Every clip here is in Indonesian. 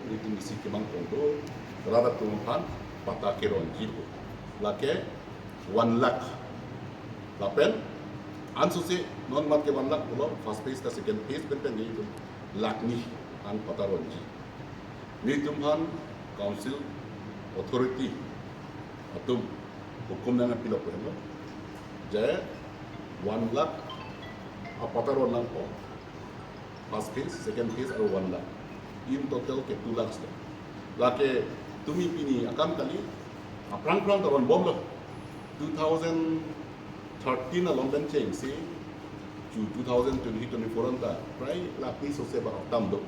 itu isi kemang kondo rada tumpan pata keron jiru lake 1 lakh lapen ansu se non mat ke 1 lakh bolo first phase ta second phase pen ni itu lakh ni an pata ronji ni tumpan council authority atum hukum na pilok ko hello je 1 lakh apata ron lang po first phase second phase or 1 lakh in total ke 2 lakhs lake tumi pini akam kali aprang taron bom lo 2013 na long dan change si 2024 anta prai lakni so se ba tam do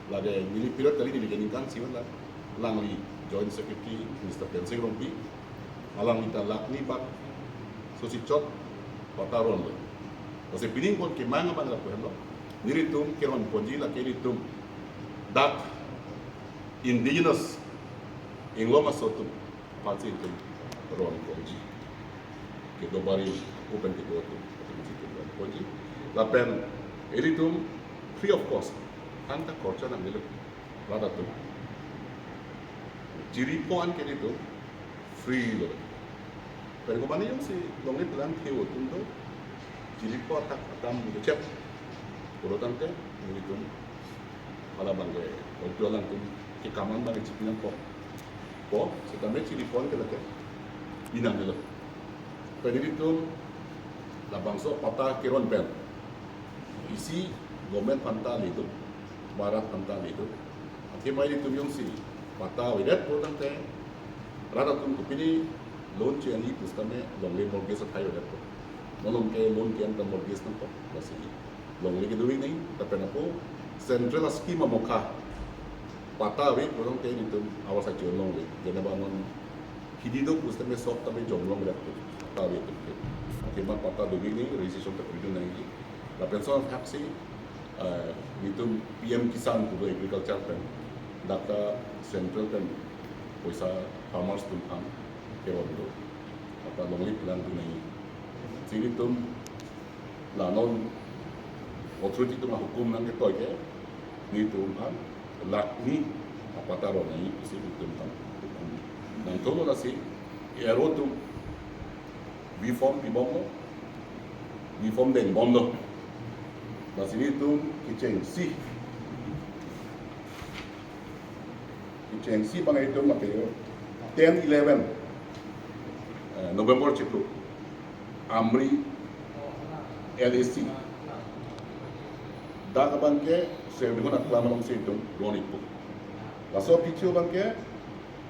lage mili period kali ni genin kan siwan la langli joint secretary Mr. Pensing Rompi alang ita lakni pak so si chot pataron lo kasi pining kon ke manga ban la ko hello niritum keron ponji la keritum dak indigenous ingloma sotu pansi itu ron ponji ke dobari open ke do ponji lapen eritum free of cost anta korcha nang dilo rada tu jiri poan ke itu free lo pero ko mani yung si longi plan theo tundo jiri po tak atam do cep urutan ke eritum ala bangge obrolan tu ke kaman bangge cipinan po setambe jiri poan ke lake binang dilo pero itu la bangso pata keron pen isi government pantal itu barat pantal itu akemai itu yung si pata widet program te rada tum kupini loan chen hi pustame longle mortgage thayo det ko nolong ke loan ke anta mortgage nang ko basi longle ke duwi nei tapi napo central scheme mokha pata we program te itu awasa jolong we jena bangun hidido pustame sok tabe jonglong det ko pata we itu akemang pata duwi nei registration ta kudu nei la pension taxi itu PM Kisan kudu agriculture pen data central pen poisa farmers tum ham keron do apa longli plan tu nei sini tum la non authority tum hukum nang ke toy ke ni tum ham lakni apa taro nei sini tum ham nang tolo la si ero tum vi form den bondo la sini tum kitchen si bang itu makanya 10-11 November cikgu Amri LAC dah bangke saya dengan aklam long situ roni pun laso picu bangke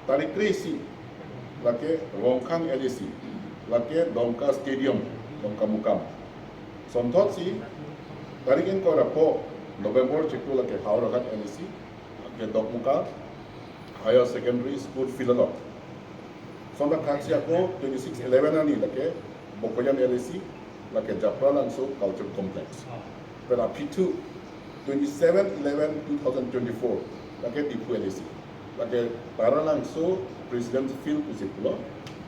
tarik kresi lake rongkang LAC lake dongka stadium dongka mukam sontot si tarikin ko rapo November cikgu lake haurakat LAC lake dok muka higher secondary school philolog sonda kaksi ako 26/11 ani lake bokoyan LAC lake japra langso culture complex pero pitu 27/11/2024 lake dipu LAC lake tara langso president field usikulo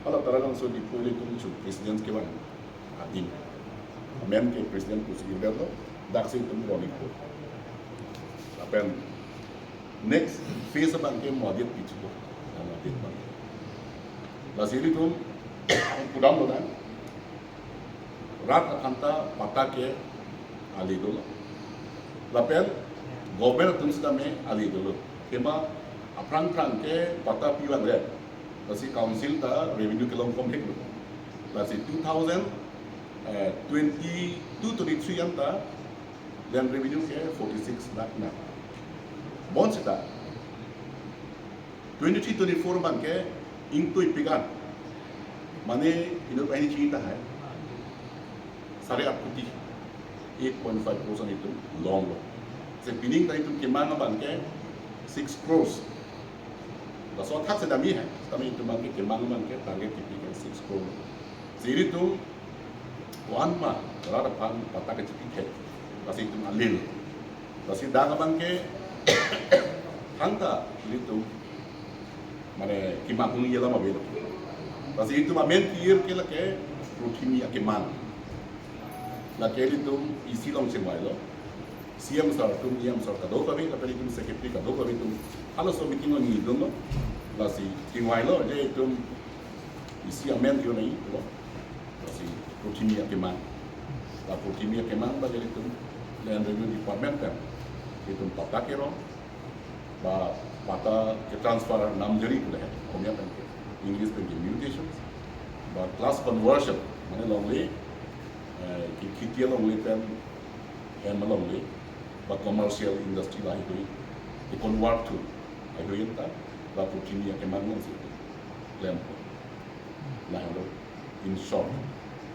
ala tara langso dipu itu president kewan adim amen ke president usikilo daksi tumroni ko apen next phase bangke modit pichu modit bang la siri tum pudam lo dan rat anta pata ke ali dolo la pen government tum sedame ali dolo kema aprang ke pata piwan re la si council ta revenue kelong kom hek la si 2022-23 anta dan revenue ke 46 lakh na bon sita 23-24 bangke ingtu ipigan mane ino pani cinta hai sare aputi 8.5% itu long lo se pining ta itu kemana bangke 6 crores la so tax dami hai tami itu bangke kemana bangke target tipikan 6 crores siri tu wan ma rada pan pata ke tipikan kasi itu alil kasi daga bangke hanta itu mane kimahung yela mabelo kasi itu mamen tier ke lake Purthimi akemang lake itu isi long semai lo siam sar tum yam sar kado kami tapi itu secretary kado kami tum kalau so bikin lagi itu lo, lasi tingwai lo, jadi itu isi amen itu nih, lo, lasi Purthimi akemang, la Purthimi akemang bagai itu, Land Revenue Department kan, itu pata kero, ba pata ke transfer 6 jari boleh, komnya kan, English kan mutations, ba class conversion, mana longley, kita longley kan, yang longley, ba commercial industry lah itu. Convert to itu yang tak lalu Purthimi akemang sih lempo lah lo in short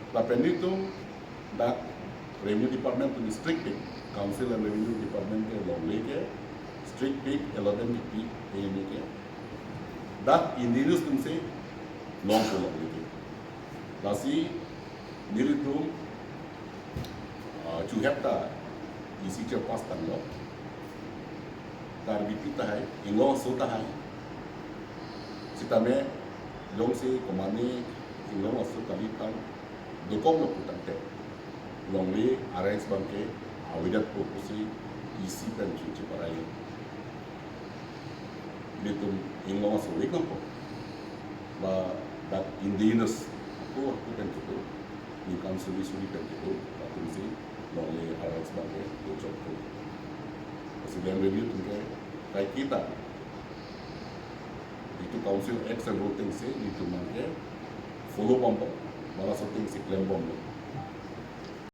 tapi itu dak revenue department to strict big council and revenue department ke long leke strict big 11 big ini ke dak indigenous tuh sih long to long leke lasi diri tuh 2 hektar isi cepas tan lo target tahay, ingong so tahay. Sitame, long si komani ingong so kalitan, dokong lo putante. Long li arrange bangke, awidat po si isi dan cuci parayu. Bitum ingong so ikon po. Ba dat indigenous aku kan gitu. Nikam suri kan gitu. Patung si long li arrange bangke, dokong po. Presiden review tunggu kayak kita itu council X and voting sih itu mangke follow pompo malah setting si klaim bombo